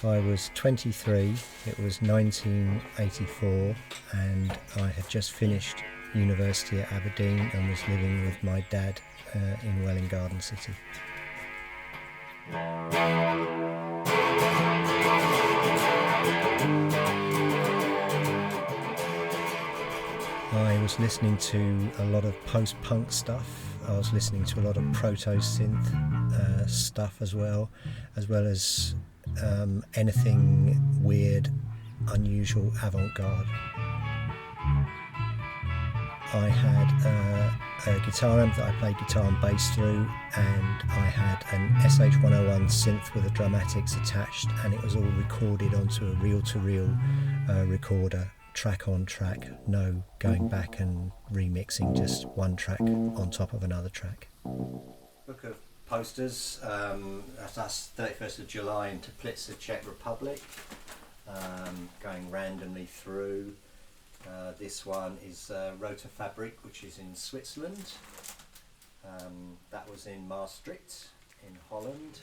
I was 23, it was 1984, and I had just finished university at Aberdeen and was living with my dad in Welwyn Garden City. I was listening to a lot of post-punk stuff. I was listening to a lot of proto-synth stuff as well as anything weird, unusual, avant-garde. I had a guitar amp that I played guitar and bass through, and I had an SH-101 synth with the dramatics attached, and it was all recorded onto a reel-to-reel recorder, track on track, no going back and remixing, just one track on top of another track. Book of posters, that's 31st of July in Teplice, Czech Republic, going randomly through. This one is Rota Fabric, which is in Switzerland. That was in Maastricht in Holland.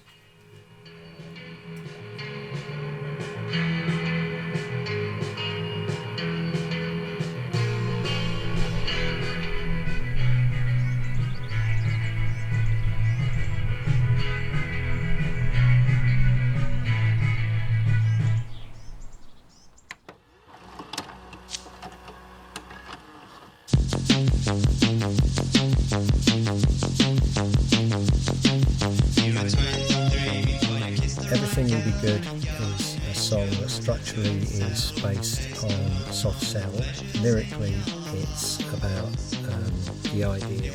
Everything Will Be Good is a song that structurally is based on Soft Cell. Lyrically, it's about the idea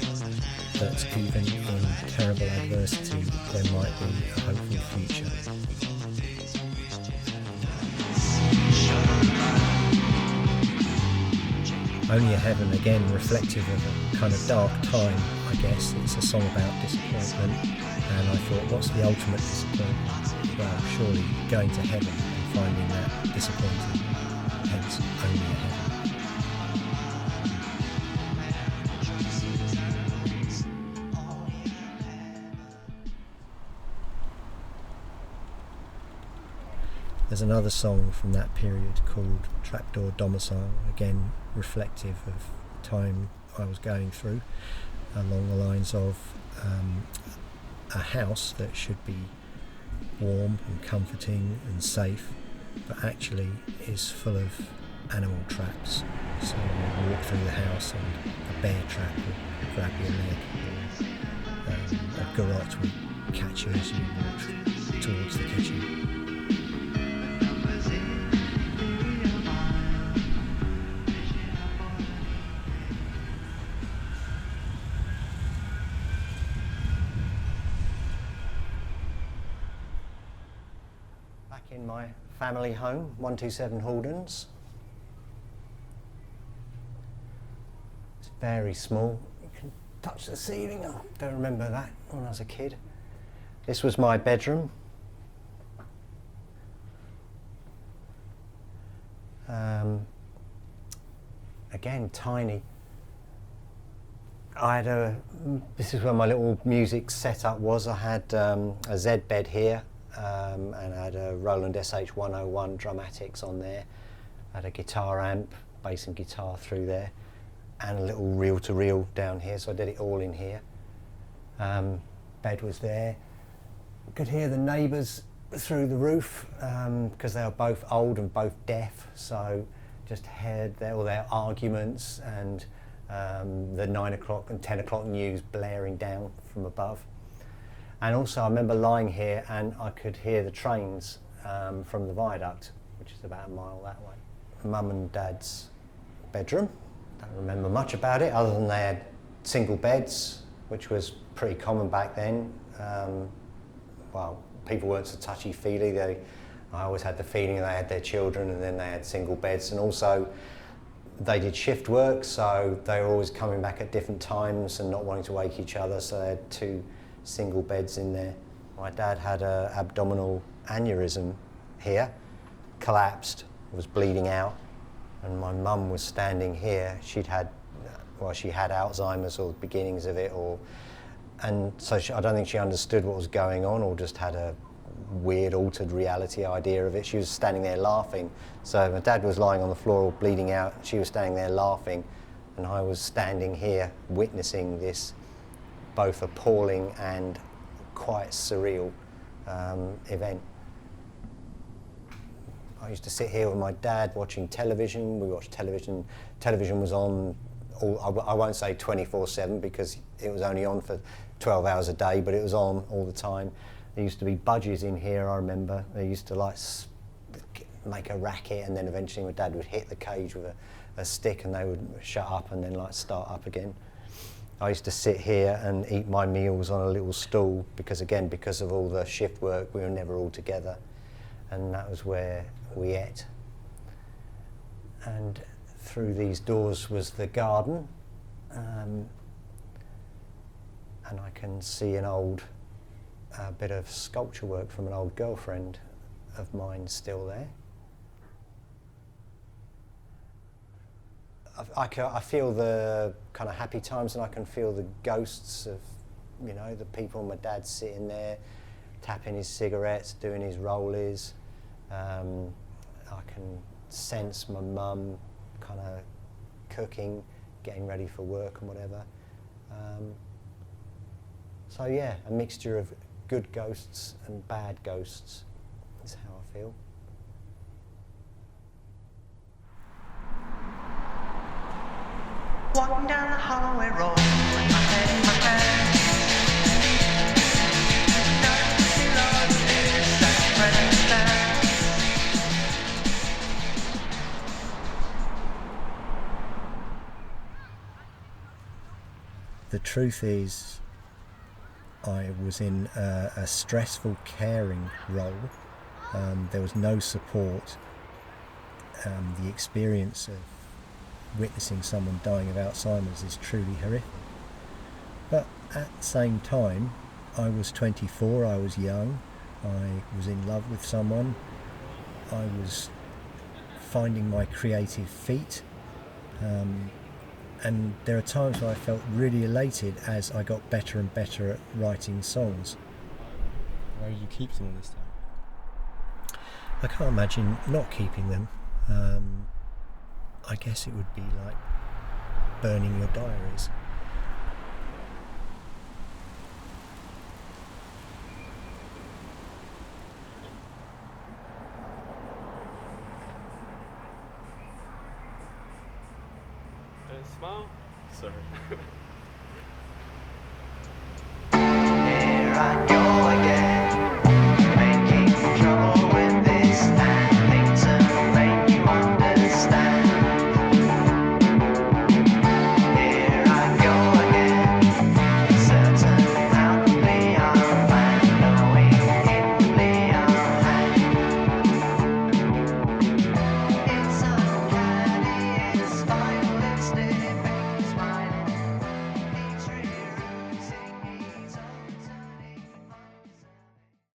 that even in terrible adversity there might be a hopeful future. Only a Heaven, again reflective of a kind of dark time, I guess. It's a song about disappointment, and I thought, what's the ultimate disappointment? Well, surely going to heaven and finding that disappointing, hence Only a Heaven. There's another song from that period called Trapdoor Domicile, again reflective of the time I was going through, along the lines of a house that should be warm and comforting and safe, but actually is full of animal traps. So you walk through the house and a bear trap will grab your leg, or a garrote will catch you as you walk towards the kitchen. In my family home, 127 Haldens. It's very small. You can touch the ceiling. I don't remember that when I was a kid. This was my bedroom. Again, tiny. This is where my little music setup was. I had a Z bed here. And I had a Roland SH-101 dramatics on there. I had a guitar amp, bass and guitar through there, and a little reel-to-reel down here, so I did it all in here. Bed was there. Could hear the neighbours through the roof, because they were both old and both deaf, so just heard all their arguments and the 9 o'clock and 10 o'clock news blaring down from above. And also I remember lying here and I could hear the trains from the viaduct, which is about a mile that way. Mum and Dad's bedroom. Don't remember much about it other than they had single beds, which was pretty common back then. Well, people weren't so touchy-feely. I always had the feeling they had their children and then they had single beds, and also they did shift work, so they were always coming back at different times and not wanting to wake each other, so they had 2 single beds in there. My dad had an abdominal aneurysm here, collapsed, was bleeding out, and my mum was standing here. She had Alzheimer's or the beginnings of it, and so I don't think she understood what was going on, or just had a weird altered reality idea of it. She was standing there laughing. So my dad was lying on the floor all bleeding out. She was standing there laughing, and I was standing here witnessing this both appalling and quite surreal event. I used to sit here with my dad watching television. We watched television. Television was on, I won't say 24/7 because it was only on for 12 hours a day, but it was on all the time. There used to be budgies in here, I remember. They used to like make a racket, and then eventually my dad would hit the cage with a stick and they would shut up and then like start up again. I used to sit here and eat my meals on a little stool because, again, because of all the shift work, we were never all together, and that was where we ate. And through these doors was the garden, and I can see an old bit of sculpture work from an old girlfriend of mine still there. I feel the kind of happy times, and I can feel the ghosts of, you know, the people. My dad sitting there, tapping his cigarettes, doing his rollies. I can sense my mum kind of cooking, getting ready for work and whatever. So yeah, a mixture of good ghosts and bad ghosts is how I feel. Walking down the hallway road with my head in my hands. The truth is, I was in a stressful caring role. There was no support. The experience of witnessing someone dying of Alzheimer's is truly horrific. But at the same time, I was 24, I was young, I was in love with someone, I was finding my creative feet, and there are times where I felt really elated as I got better and better at writing songs. Where did you keep them all this time? I can't imagine not keeping them. I guess it would be like burning your diaries. Smile? Sorry.